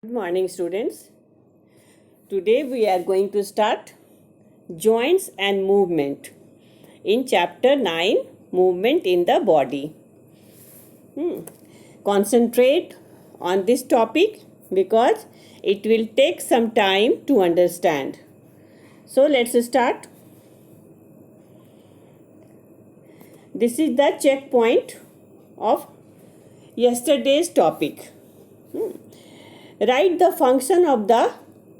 Good morning, students. Today we are going to start joints and movement in chapter 9, movement in the body. Concentrate on this topic because it will take some time to understand. So let's start. This is the checkpoint of yesterday's topic. Write the function of the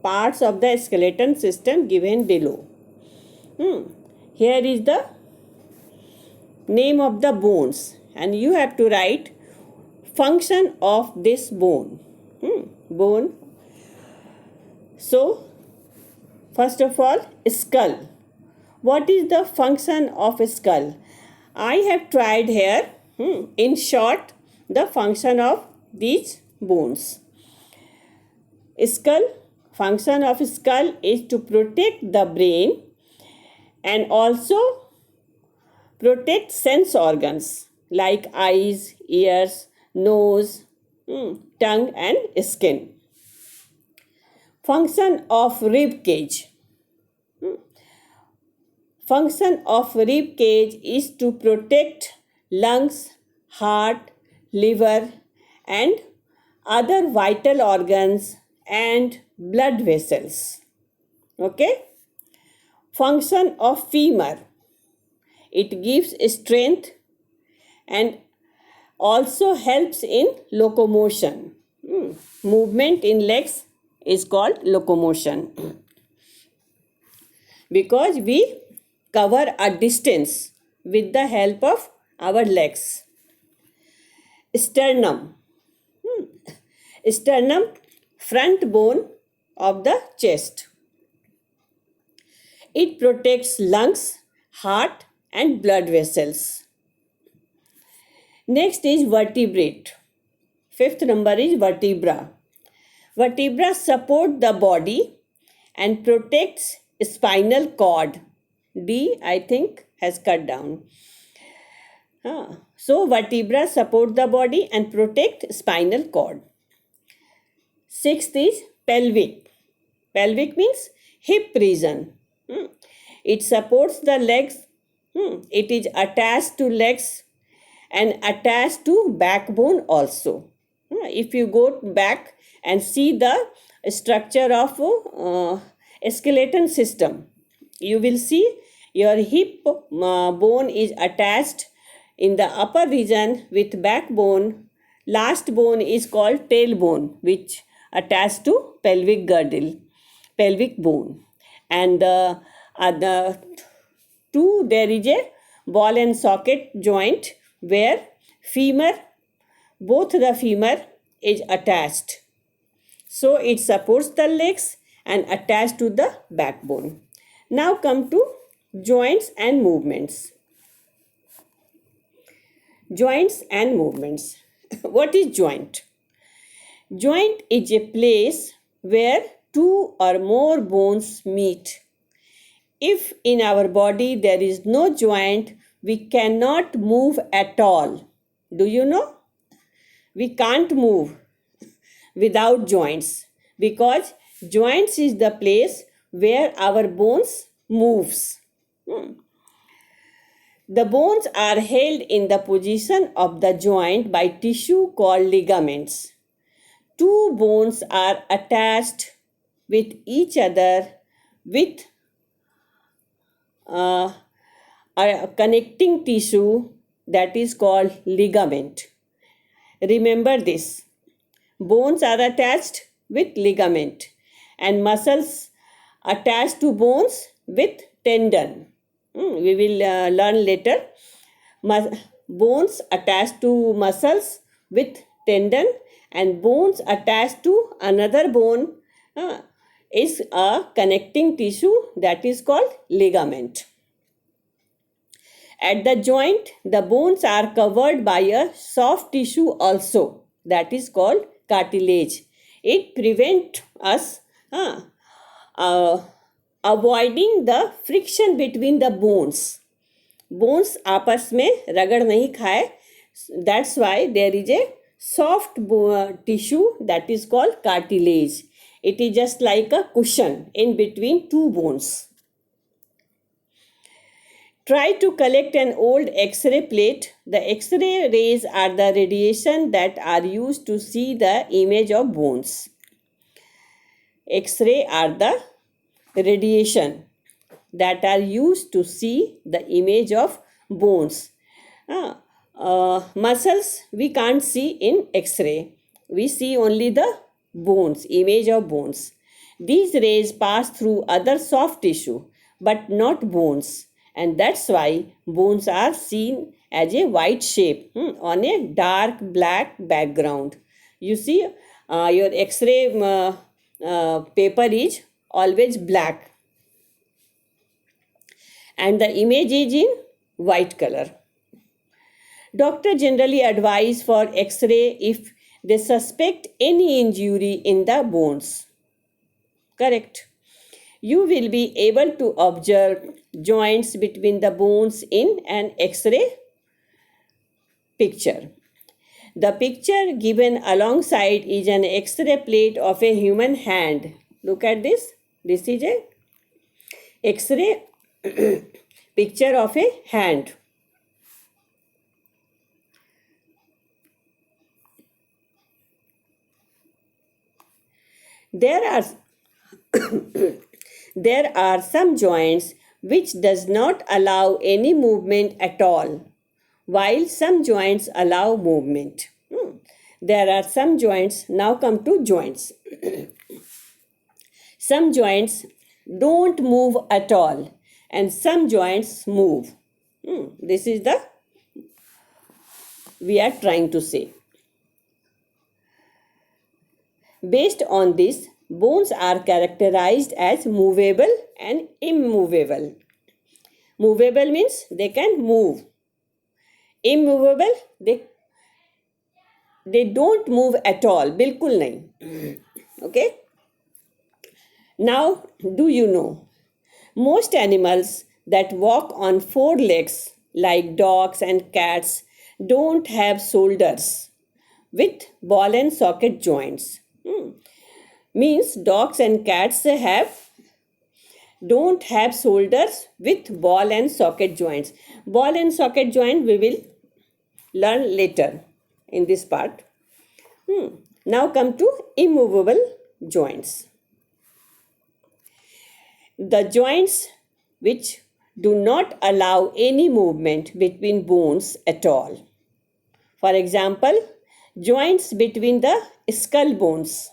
parts of the skeleton system given below. Here is the name of the bones, and you have to write function of this bone. Bone. So, first of all, skull. What is the function of skull? I have tried here, in short, the function of these bones. Skull, function of skull is to protect the brain and also protect sense organs like eyes, ears, nose, tongue and skin. Function of rib cage. Function of rib cage is to protect lungs, heart, liver and other vital organs and blood vessels. Okay? Function of femur. It gives strength and also helps in locomotion. Movement in legs is called locomotion because we cover a distance with the help of our legs. Sternum. Sternum, front bone of the chest. It protects lungs, heart and blood vessels. Next is vertebrate. Fifth number is vertebra. Vertebra support the body and protects spinal cord. D, I think, has cut down. So vertebra support the body and protect spinal cord. Sixth is pelvic. Pelvic means hip region. It supports the legs. It is attached to legs and attached to backbone also. If you go back and see the structure of skeleton system, you will see your hip bone is attached in the upper region with backbone. Last bone is called tailbone, which attached to pelvic girdle, pelvic bone. And the two, there is a ball and socket joint where femur, both the femur is attached. So it supports the legs and attached to the backbone. Now come to joints and movements. Joints and movements. What is joint? Joint is a place where two or more bones meet. If in our body there is no joint, we cannot move at all. Do you know? We can't move without joints because joints is the place where our bones moves. The bones are held in the position of the joint by tissue called ligaments. Two bones are attached with each other with a connecting tissue that is called ligament. Remember this. Bones are attached with ligament and muscles attached to bones with tendon. We will learn later. Bones attached to muscles with tendon and bones attached to another bone is a connecting tissue that is called ligament. At the joint, the bones are covered by a soft tissue also that is called cartilage. It prevents us avoiding the friction between the bones. Bones आपस में रगड़ नहीं खाए. That's why there is a soft tissue that is called cartilage. It is just like a cushion in between two bones. Try to collect an old X-ray plate. The X-ray rays are the radiation that are used to see the image of bones. X-ray are the radiation that are used to see the image of bones. Muscles we can't see in X-ray. We see only the bones, image of bones. These rays pass through other soft tissue but not bones, and that's why bones are seen as a white shape on a dark black background. You see, your X-ray paper is always black and the image is in white color. Doctor generally advise for X-ray if they suspect any injury in the bones. Correct. You will be able to observe joints between the bones in an X-ray picture. The picture given alongside is an X-ray plate of a human hand. Look at this. This is a X-ray picture of a hand. There are some joints which does not allow any movement at all, while some joints allow movement. There are some joints. Now come to joints. Some joints don't move at all and some joints move. This is the we are trying to say. Based on this, bones are characterized as movable and immovable. Movable means they can move. Immovable, they don't move at all. Bilkul nahi. Okay? Now, do you know? Most animals that walk on four legs, like dogs and cats, don't have shoulders with ball and socket joints. Means dogs and cats don't have shoulders with ball and socket joints. Ball and socket joint we will learn later in this part. Now come to immovable joints. The joints which do not allow any movement between bones at all. For example, joints between the skull bones.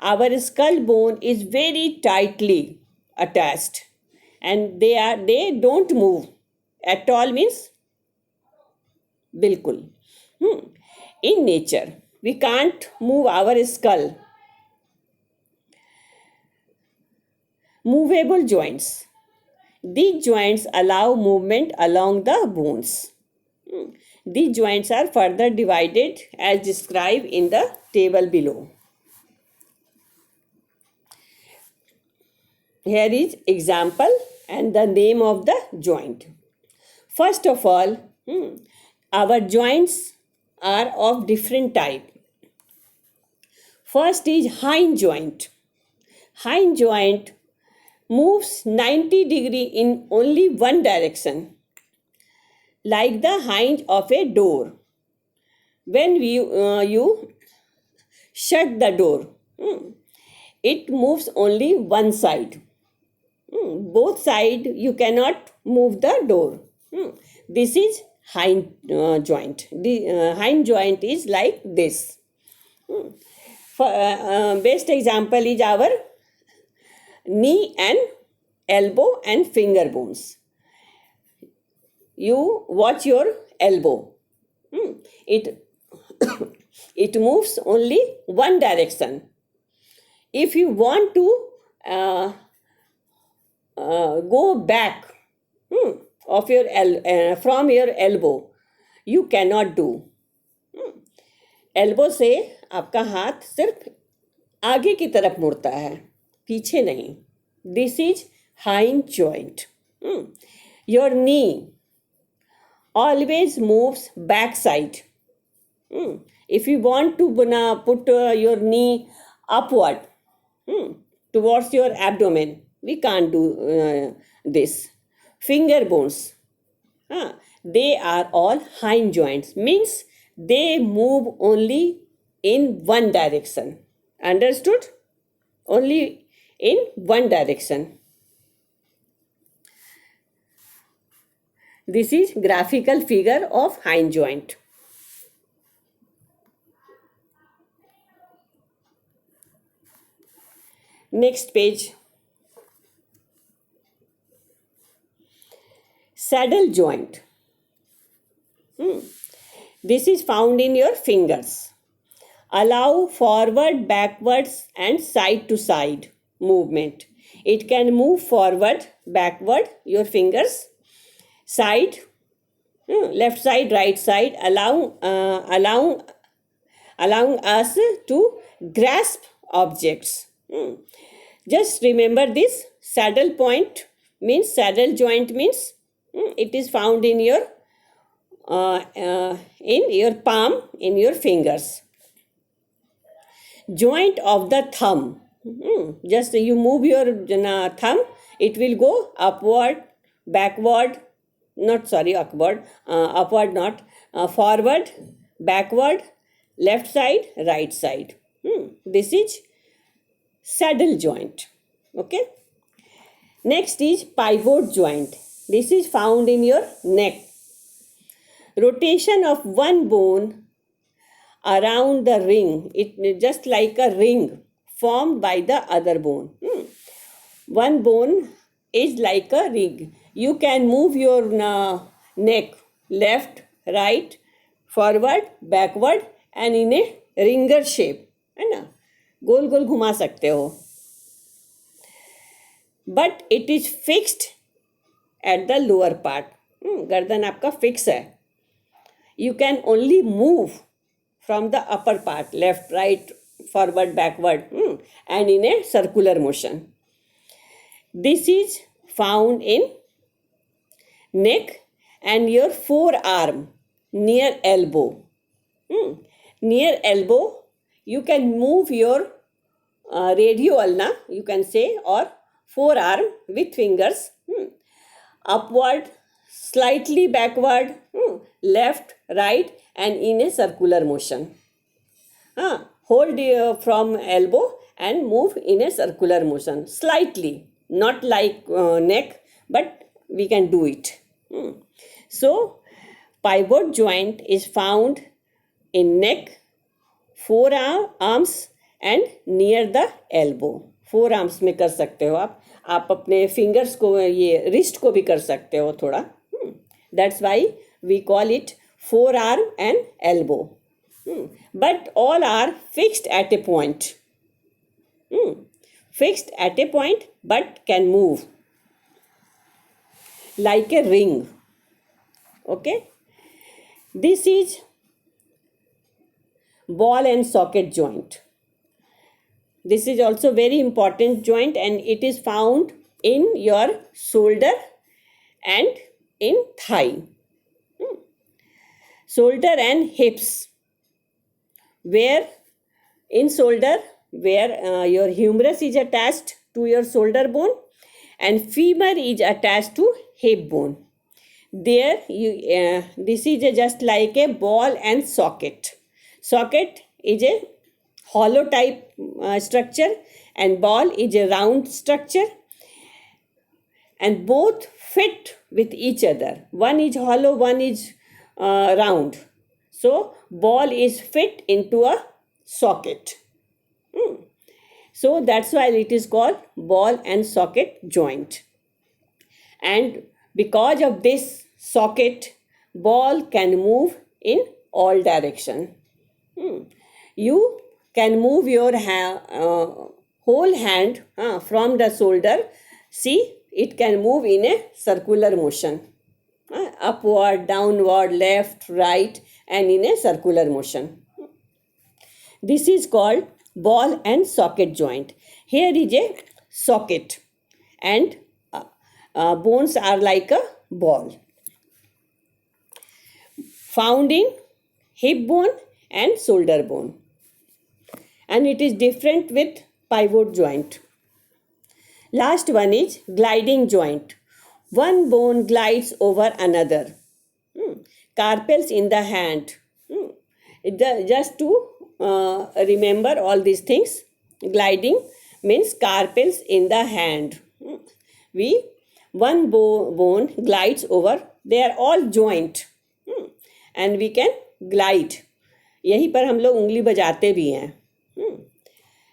Our skull bone is very tightly attached and they don't move at all means bilkul. In nature, we can't move our skull. Movable joints. These joints allow movement along the bones. These joints are further divided as described in the table below. Here is example and the name of the joint. First of all, our joints are of different type. First is hinge joint. Hinge joint moves 90 degrees in only one direction, like the hinge of a door. When you shut the door, it moves only one side. Both sides you cannot move the door. This is hinge joint. The hinge joint is like this. Best example is our knee and elbow and finger bones. You watch your elbow. It moves only one direction. If you want to go back of your from your elbow, you cannot do. Elbow से आपका हाथ सिर्फ आगे की तरफ मुड़ता है, पीछे नहीं. This is hind joint. Your knee always moves back side. If you want to put your knee upward towards your abdomen, we can't do this. Finger bones, they are all hind joints, means they move only in one direction. Understood? Only in one direction. This is graphical figure of hind joint. Next page. Saddle joint. This is found in your fingers. Allow forward, backwards and side to side movement. It can move forward, backward, your fingers, side, left side, right side, allowing us to grasp objects. Just remember this. Saddle point means, saddle joint means it is found in your palm, in your fingers. Joint of the thumb. Just you move your thumb, it will go upward, backward, upward not, forward, backward, left side, right side. This is saddle joint. Okay. Next is pivot joint. This is found in your neck. Rotation of one bone around the ring. It just like a ring formed by the other bone. One bone is like a ring. You can move your neck left, right, forward, backward and in a ringer shape. है ना, गोल गोल घुमा सकते हो. But it is fixed at the lower part. गर्दन आपका fix है. You can only move from the upper part, left, right, forward, backward, and in a circular motion. This is found in neck and your forearm near elbow. Near elbow, you can move your radio ulna, you can say, or forearm with fingers upward, slightly backward, left, right, and in a circular motion. Hold from elbow and move in a circular motion, slightly, not like neck, but we can do it. So, pivot joint is found in neck, forearms and near the elbow. Forearms में कर सकते हो आप अपने fingers को, ये wrist को भी कर सकते हो थोड़ा. That's why we call it forearm and elbow. But all are fixed at a point. Fixed at a point but can move like a ring. Okay. This is ball and socket joint. This is also very important joint and it is found in your shoulder and in thigh. Shoulder and hips. Where in shoulder, where your humerus is attached to your shoulder bone and femur is attached to hip bone. There this is just like a ball and socket. Socket is a hollow type structure and ball is a round structure, and both fit with each other. One is hollow, one is round. So ball is fit into a socket. So that's why it is called ball and socket joint. And because of this socket, ball can move in all direction. You can move your whole hand from the shoulder. See, it can move in a circular motion. Upward, downward, left, right, and in a circular motion. This is called ball and socket joint. Here is a socket and bones are like a ball. Found in hip bone and shoulder bone. And it is different with pivot joint. Last one is gliding joint. One bone glides over another. Carpals in the hand. Just to remember all these things, gliding means carpals in the hand. One bone glides over. They are all joint, and we can glide. यहीं पर हम लोग उंगली बजाते भी हैं.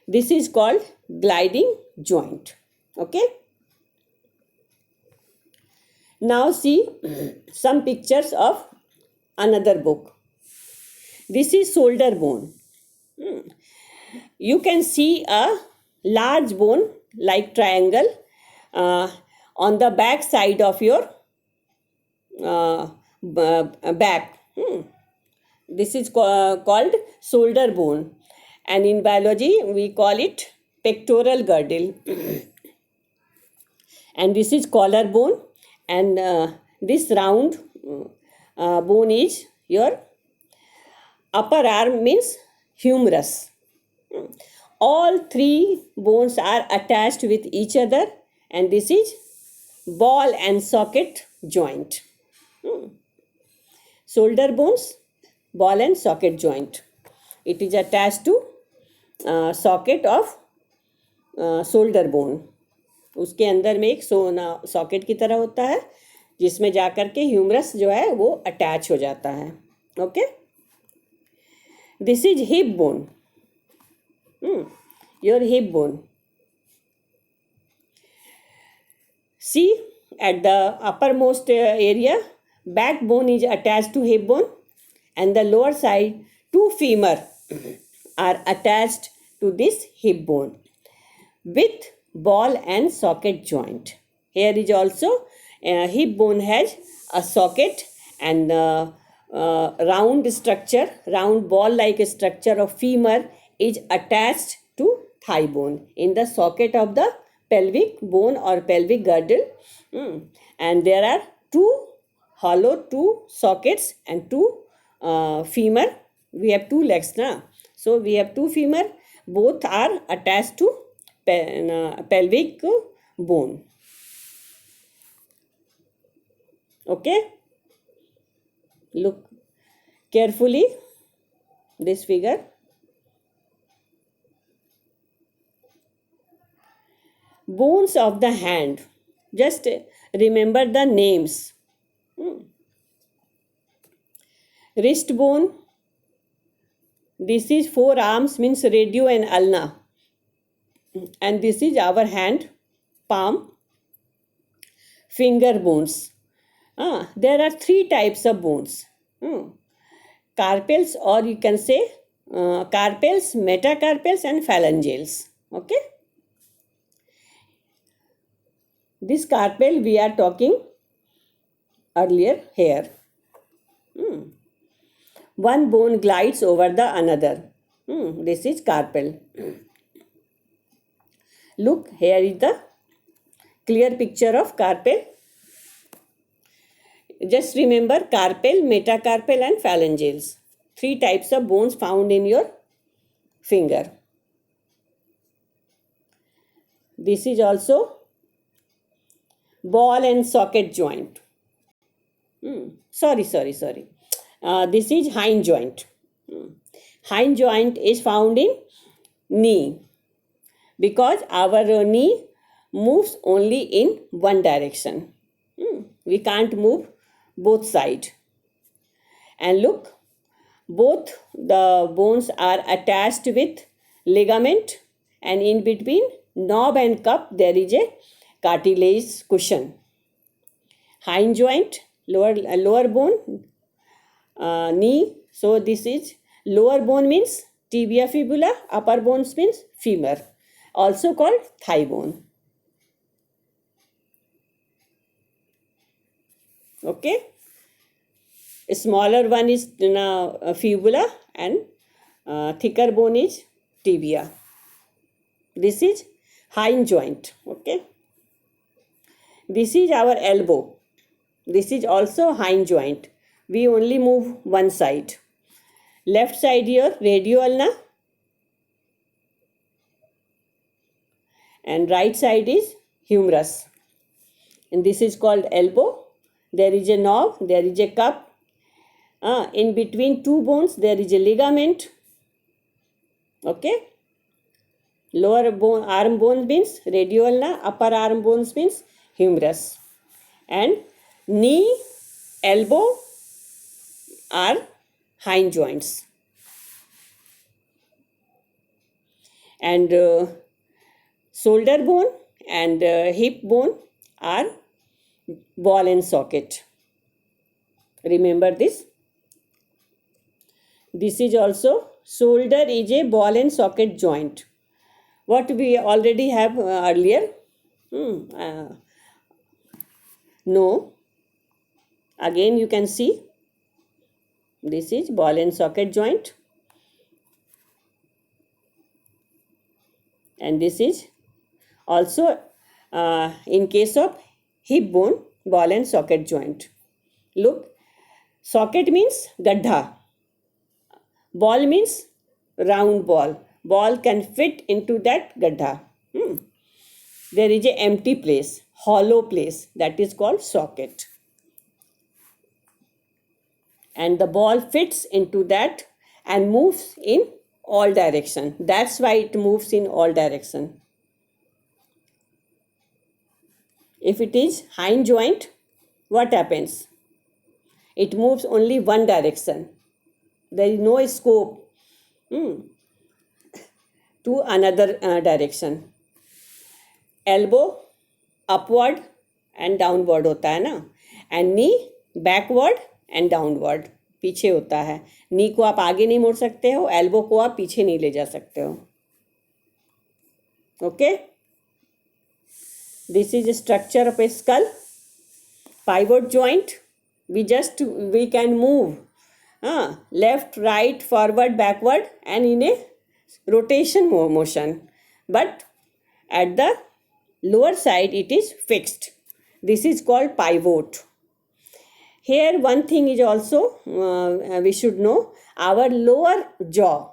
This is called gliding joint. Okay. Now see some pictures of another book. This is shoulder bone. You can see a large bone like triangle on the back side of your back. This is called shoulder bone, and in biology we call it pectoral girdle. And this is collarbone, and this round bone is your upper arm, means humerus. All three bones are attached with each other, and this is ball and socket joint. Shoulder bones, ball and socket joint. It is attached to socket of shoulder bone. उसके अंदर में एक socket की तरह होता है जिसमें जाकर के ह्यूमरस जो है वो अटैच हो जाता है. Okay. This is hip bone. Your hip bone. See at the uppermost area, backbone is attached to hip bone, and the lower side two femur are attached to this hip bone with ball and socket joint. Here is also hip bone has a socket, and round structure, round ball like structure of femur is attached to thigh bone in the socket of the pelvic bone or pelvic girdle. And there are two sockets and two femur. We have two legs now, so we have two femur. Both are attached to pelvic bone. Okay. Look carefully this figure. Bones of the hand. Just remember the names. Wrist bone. This is forearms, means radio and ulna. And this is our hand, palm. Finger bones. There are three types of bones. Carpals, or you can say carpals, metacarpals and phalangeals. Okay. This carpal we are talking earlier here. One bone glides over the another. This is carpal. Look, here is the clear picture of carpal. Just remember carpal, metacarpal and phalangeals. Three types of bones found in your finger. This is also ball and socket joint. Sorry. This is hind joint. Hind joint is found in knee, because our knee moves only in one direction. We can't move both sides. And look, both the bones are attached with ligament, and in between knob and cup there is a cartilage cushion. Hind joint, lower bone, knee. So this is lower bone means tibia fibula, upper bones means femur, also called thigh bone. Okay. A smaller one is fibula, and thicker bone is tibia. This is hind joint. Okay. This is our elbow. This is also hind joint. We only move one side. Left side here, radio ulna. And right side is humerus. And this is called elbow. There is a knob, there is a cup. In between two bones, there is a ligament. Okay. Lower bone, arm bone means radio ulna, upper arm bones means humerus. And knee, elbow are hind joints. And shoulder bone and hip bone are ball and socket. Remember this. This is also, shoulder is a ball and socket joint. What we already have earlier? No. Again you can see. This is ball and socket joint. And this is also in case of hip bone, ball and socket joint. Look, socket means gadha. Ball means round ball. Ball can fit into that gadha. There is an empty place, hollow place, that is called socket. And the ball fits into that and moves in all direction. That's why it moves in all direction. If it is hind joint, what happens? It moves only one direction. There is no scope to another direction. Elbow upward and downward होता है ना, and knee backward and downward, पीछे होता है. नी को आप आगे नहीं मोड़ सकते हो, एल्बो को आप पीछे नहीं ले जा सकते हो. Okay? This is a structure of a skull. Pivot joint, we can move left, right, forward, backward and in a rotation motion. But at the lower side it is fixed. This is called pivot. Here one thing is also we should know, our lower jaw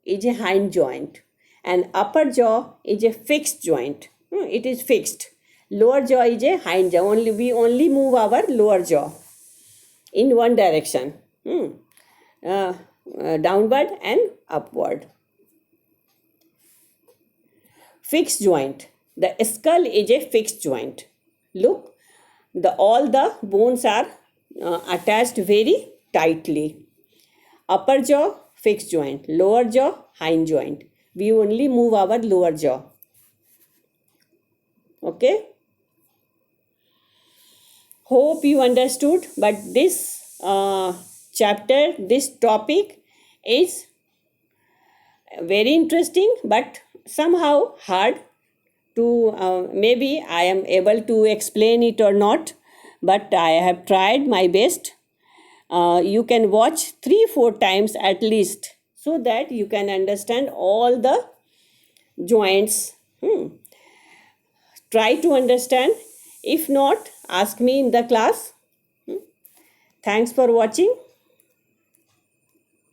is a hind joint and upper jaw is a fixed joint. It is fixed. Lower jaw is a hind jaw. We only move our lower jaw in one direction, downward and upward. Fixed joint. The skull is a fixed joint. Look, all the bones are attached very tightly. Upper jaw, fixed joint. Lower jaw, hind joint. We only move our lower jaw. Okay? Hope you understood. But this chapter, this topic is very interesting but somehow hard to, maybe I am able to explain it or not, but I have tried my best. You can watch 3-4 times at least so that you can understand all the joints. Try to understand. If not, ask me in the class. Thanks for watching.